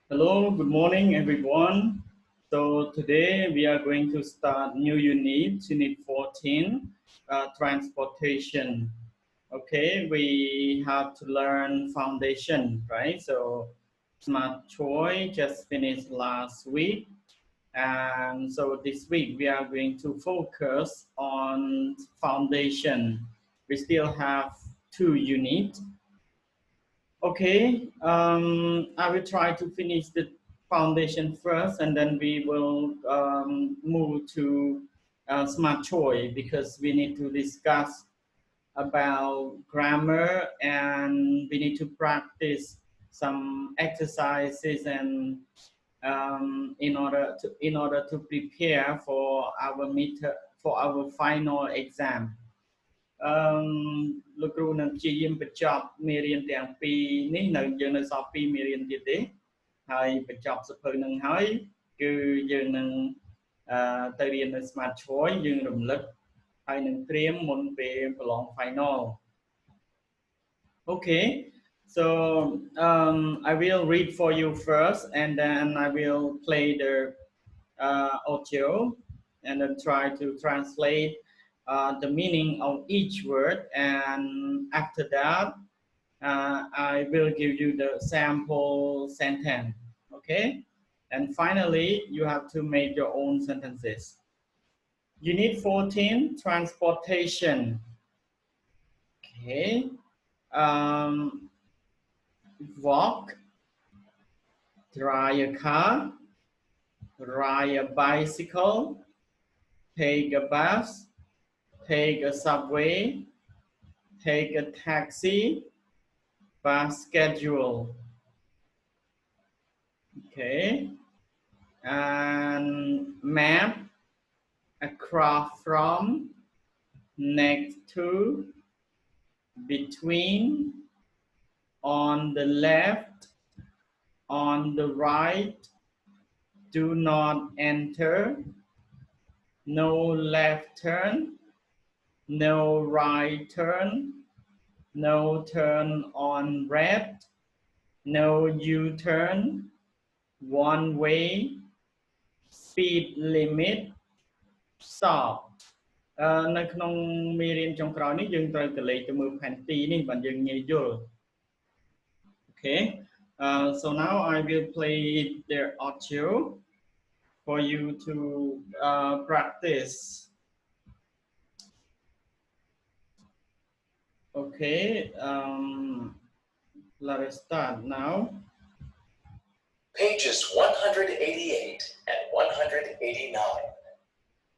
Hello, good morning, everyone. So today we are going to start new unit 14, transportation. Okay, we have to learn foundation, right? So Smart Choice just finished last week. And so this week we are going to focus on foundation. We still have 2 units. Okay, I will try to finish the foundation first, and then we will move to smart choice because we need to discuss about grammar and we need to practice some exercises and in order to prepare for our for our final exam. លោកគ្រូនឹងព្យាយាមបញ្ចប់មេរៀនទាំងពីរនេះនៅយើងនៅសល់2មេរៀនទៀតទេហើយបញ្ចប់សៀវភៅនឹងហើយគឺយើងនឹងទៅរៀននៅ Smart Choice យើងរំលឹកហើយនឹងត្រៀមមុនពេលប្រឡង final. Okay, so I will read for you first and then I will play the audio and then try to translate the meaning of each word, and after that I will give you the sample sentence. Okay, and finally you have to make your own sentences. Unit 14, transportation. Okay, walk, drive a car, ride a bicycle, take a bus, take a subway, take a taxi, bus schedule. Okay, and map, across from, next to, between, on the left, on the right, do not enter, no left turn, no right turn, no turn on red, no U-turn, one way, speed limit, stop. នៅក្នុងមេរៀនចុងក្រោយនេះយើងត្រូវទៅលេខទៅមើលផែនទីនេះបាទយើងងាយយល់ Okay, so now I will play their audio for you to practice. Okay, let us start now. Pages 188 and 189.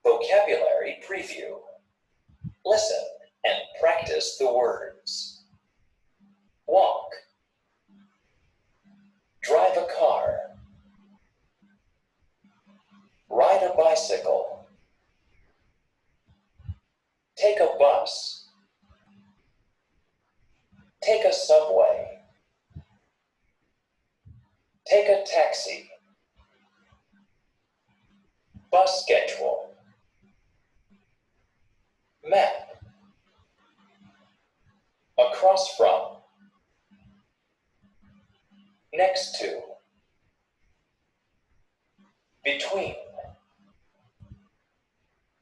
Vocabulary preview. Listen and practice the words. Walk. Drive a car. Ride a bicycle. Take a bus. Take a subway. Take a taxi. Bus schedule. Map. Across from. Next to. Between.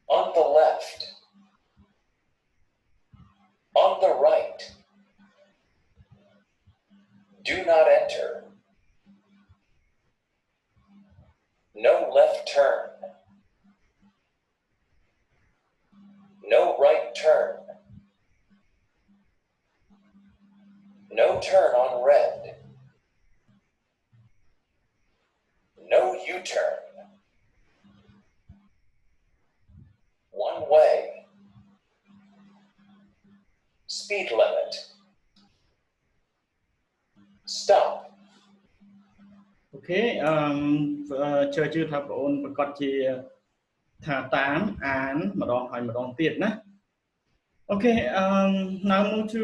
On the left. On the right. Do not enter. No left turn. No right turn. No turn on red. No U-turn. One way. Speed limit. Stop. Okay, ជឿថាបងប្អូនប្រកាសជាថាតាមអានម្ដងហើយម្ដងទៀតណា Okay, now move to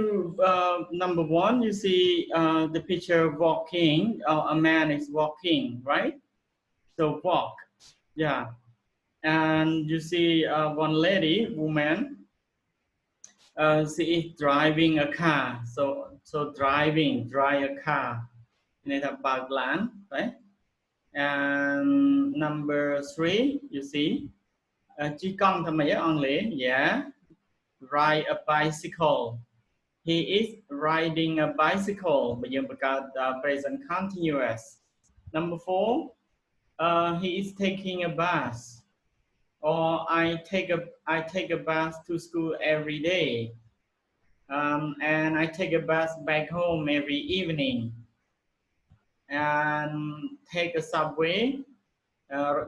number 1. You see the picture walking. A man is walking, right? So walk, yeah. And you see one lady, woman. She is driving a car. So drive a car. នេះថាបើកឡាន right? And number 3, you see, chỉ con thầm mấy only, yeah, ride a bicycle. He is riding a bicycle. Bây giờ present continuous. Number 4, he is taking a bus. Or I take a bus to school every day. And I take a bus back home every evening. And take a subway.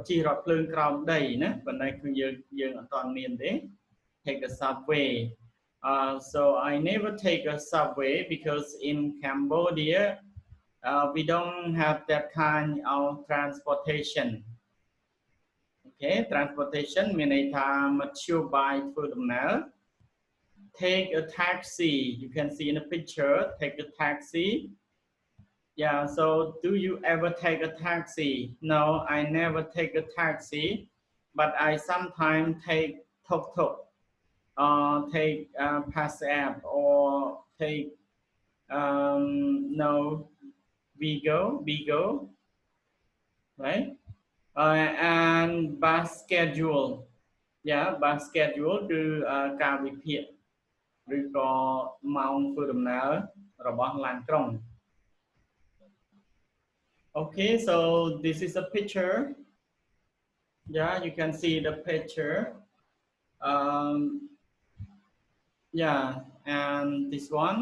ជិះរថភ្លើងក្រោមដីណាប៉ុន្តែគឺយើងអត់ទាន់មានទេ take a subway. So I never take a subway because in Cambodia we don't have that kind of transportation. Okay, transportation មានន័យថាមធ្យោបាយធ្វើដំណើរ take a taxi. You can see in the picture, take a taxi. Yeah, so do you ever take a taxi? No, I never take a taxi, but I sometimes take tuk-tuk, take pass app, or take no Vigo, right? And bus schedule. Yeah, bus schedule គឺការវិភាគឬក៏ម៉ោងធ្វើដំណើររបស់ឡានក្រុង Okay, so this is a picture. Yeah, you can see the picture. Yeah, and this one.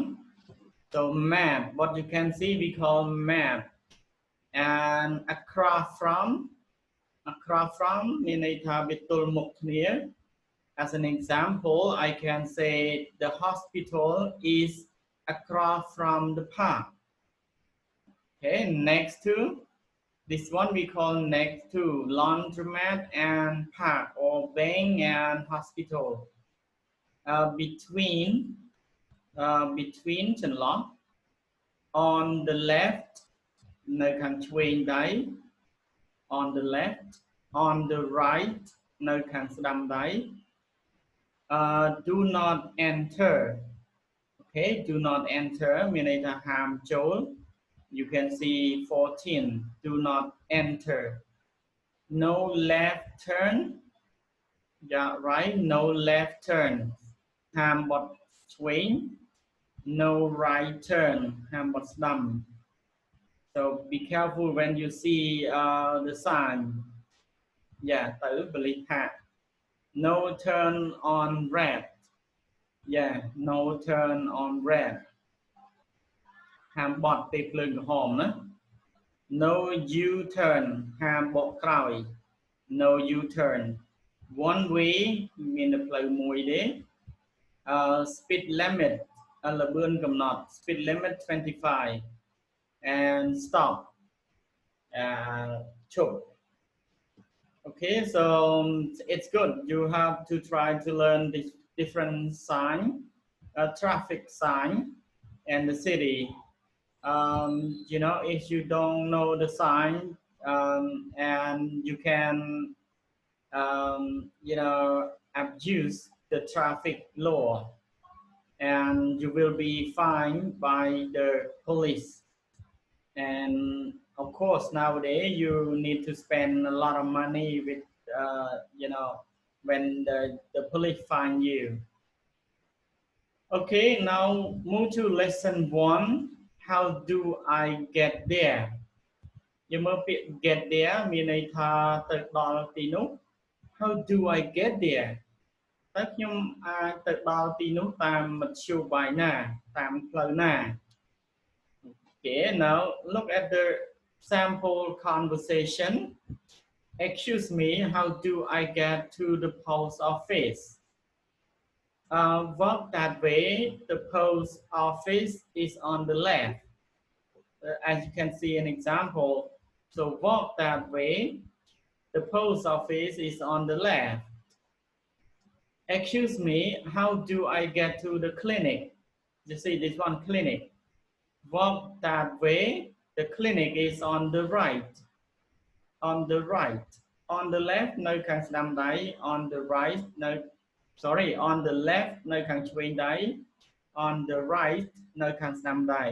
So map, what you can see we call map. And across from មានន័យថាវាទល់មុខគ្នា As an example, I can say the hospital is across from the park. Okay, next to this one we call next to laundromat and park, or bank and hospital. Between ចន្លោះ on the left នៅខាងឆ្វេងដៃ on the left, on the right នៅខាងស្ដាំដៃ do not enter. Okay, do not enter មានន័យថាហាមចូល You can see 14, do not enter. No left turn. Yeah, right, no left turn. ហាមបត់ឆ្វេង No right turn. ហាមបត់ស្ដាំ So be careful when you see the sign. Yeah, ទៅបលិថា No turn on red. Yeah, no turn on red. ហាមបត់ពេលភ្លើងក្រហមណា No U-turn ហាមបកក្រោយ No U-turn. One way មានតែផ្លូវមួយទេ speed limit ល្បឿនកំណត់ speed limit 25 and stop ឈប់ Okay, so it's good. You have to try to learn this different sign, traffic sign in the city. You know, if you don't know the sign, and you can, you know, abuse the traffic law, and you will be fined by the police. And of course, nowadays you need to spend a lot of money with, you know, when the police find you. Okay, now move to lesson 1. How do I get there? យើងមើលពាក្យ get there មានន័យថាទៅដល់ទីនោះ How do I get there? តើខ្ញុំអាចទៅដល់ទីនោះតាមមធ្យោបាយណាតាមផ្លូវណា Okay, now look at the sample conversation. Excuse me, how do I get to the post office? Walk that way. The post office is on the left. As you can see an example. So walk that way. The post office is on the left. Excuse me, how do I get to the clinic? You see this one, clinic. Walk that way. The clinic is on the right. On the right. On the left, នៅខាងស្ដាំដៃ On the right, នៅ sorry, on the left នៅខាងឆ្វេងដៃ On the right នៅខាងស្ដាំដៃ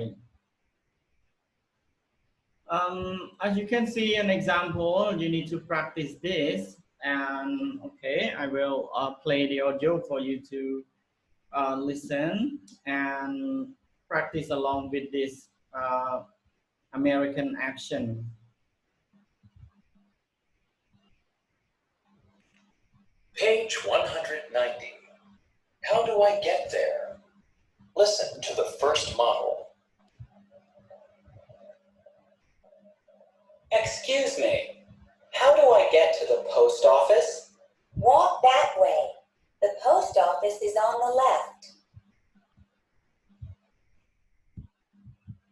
As you can see an example, you need to practice this. And okay, I will play the audio for you to listen and practice along with this American action. Page 190. How do I get there? Listen to the first model. Excuse me, how do I get to the post office? Walk that way. The post office is on the left.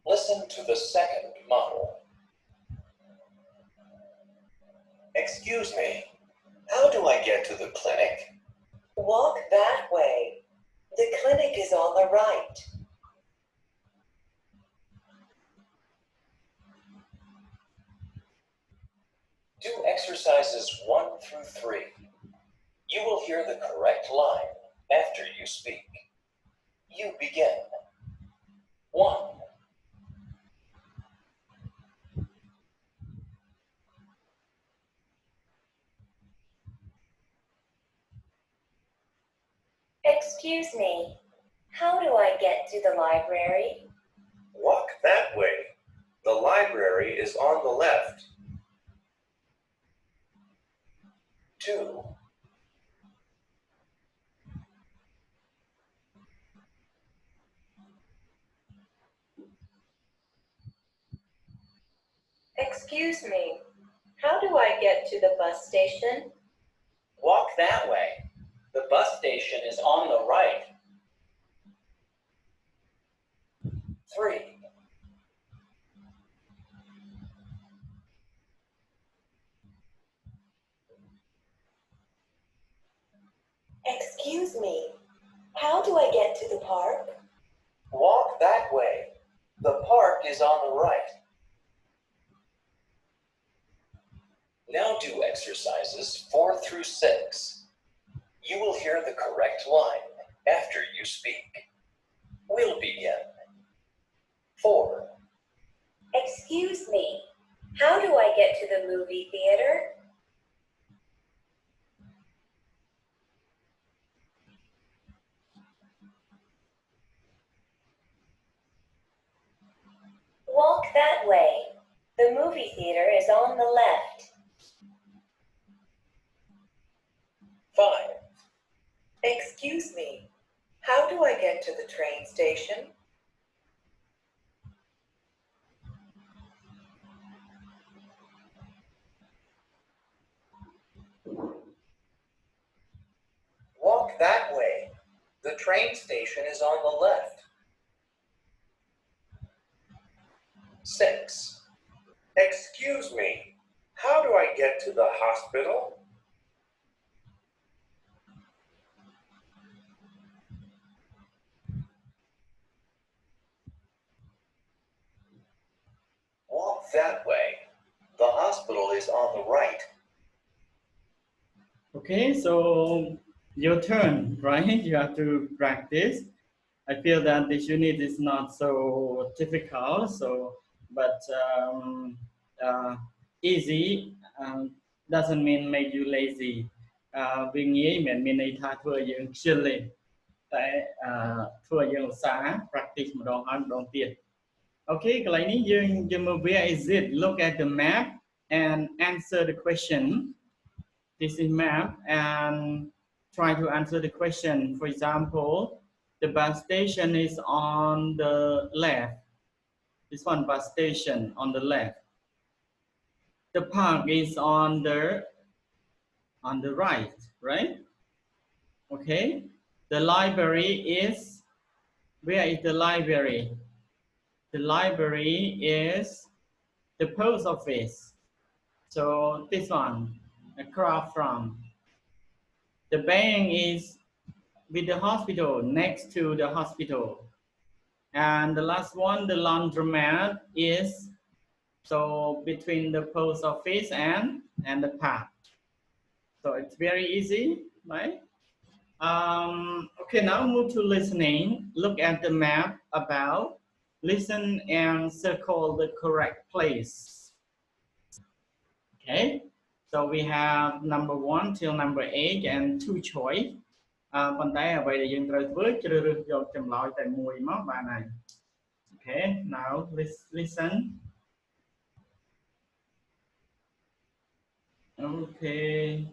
Listen to the second model. Excuse me, how do I get to the clinic? Walk that way. The clinic is on the right. Do exercises 1 through 3. You will hear the correct line after you speak. You begin. 1. Excuse me, how do I get to the library? Walk that way. The library is on the left. 2. Excuse me, how do I get to the bus station? Walk that way. The bus station is on the right. 3. Excuse me, how do I get to the park? Walk that way. The park is on the right. Now do exercises 4 through 6. You will hear the correct line after you speak. We'll begin. 4. Excuse me, how do I get to the movie theater? Walk that way. The movie theater is on the left. 5. Excuse me, how do I get to the train station? Walk that way. The train station is on the left. 6. Excuse me, how do I get to the hospital? Walk that way. The hospital is on the right. Okay, so your turn, right? You have to practice. I feel that this unit is not so difficult, but easy doesn't mean make you lazy. វាងាយមិនមានន័យថាធ្វើឲ្យយើងខ្ជិលទេតែធ្វើឲ្យយើងឧស្សាហ៍ practice ម្ដងហើយម្ដងទៀត Okay កន្លែងនេះយើងមើល where is it? Look at the map and answer the question. This is map and try to answer the question. For example, the bus station is on the left. This one bus station on the left. The park is on the right, right? Okay. The library is, where is the library? The library is the post office. So this one, across from. The bank is with the hospital, next to the hospital. And the last one, the laundromat is so between the post office and the park. So it's very easy, right? Okay, now move to listening. Look at the map about Listen and circle the correct place. Okay, so we have number 1 till number 8 and 2 choice. ប៉ុន្តែអ្វីដែលយើងត្រូវធ្វើជ្រើសរើសយកចម្លើយតែមួយមកបានហើយ Okay, now listen. Okay.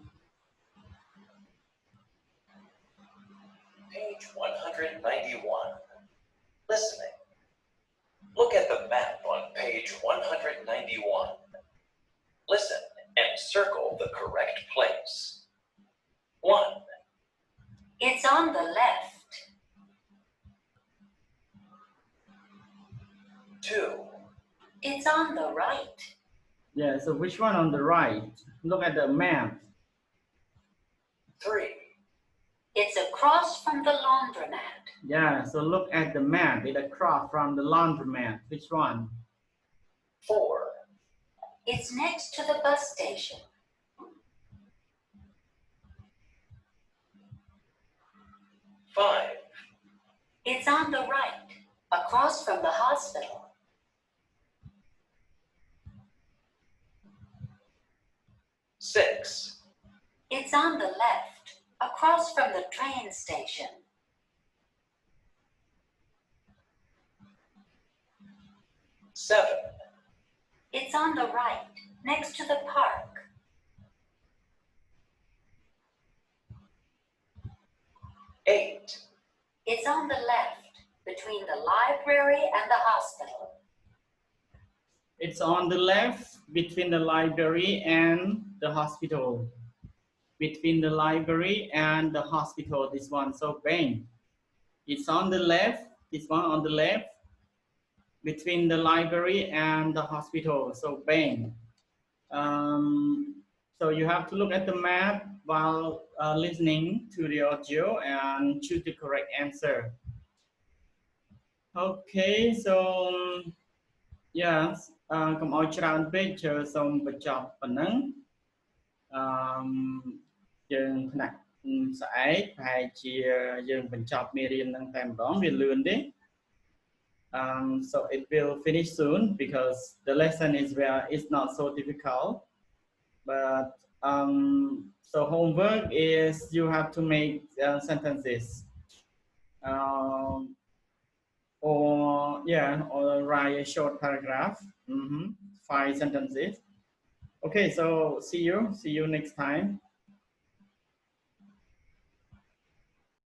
Page 191. Listening. Look at the map on page 191. Listen and circle the correct place. 1. It's on the left. 2. It's on the right. Yeah, so which one on the right? Look at the map. 3. It's across from the laundromat. Yeah, so look at the map. It's across from the laundromat. Which one? 4. It's next to the bus station. 5. It's on the right, across from the hospital. 6. It's on the left, across from the train station. 7. It's on the right, next to the park. 8. It's on the left, between the library and the hospital. It's on the left between the library and the hospital. Between the library and the hospital, this one. So bang. It's on the left, this one on the left, between the library and the hospital. So bang. So you have to look at the map while listening to the audio and choose the correct answer. Okay, so yes, កុំឲ្យច្រើនពេកជើសូមបញ្ចប់ប៉ុណ្ណឹងយើងថ្នាក់ស្អែកប្រហែលជាយើងបញ្ចប់មេរៀនហ្នឹងតែម្ដងវាលឿនទេ so it will finish soon because the lesson is where it's not so difficult but so homework is you have to make sentences or write a short paragraph 5 sentences okay so see you next time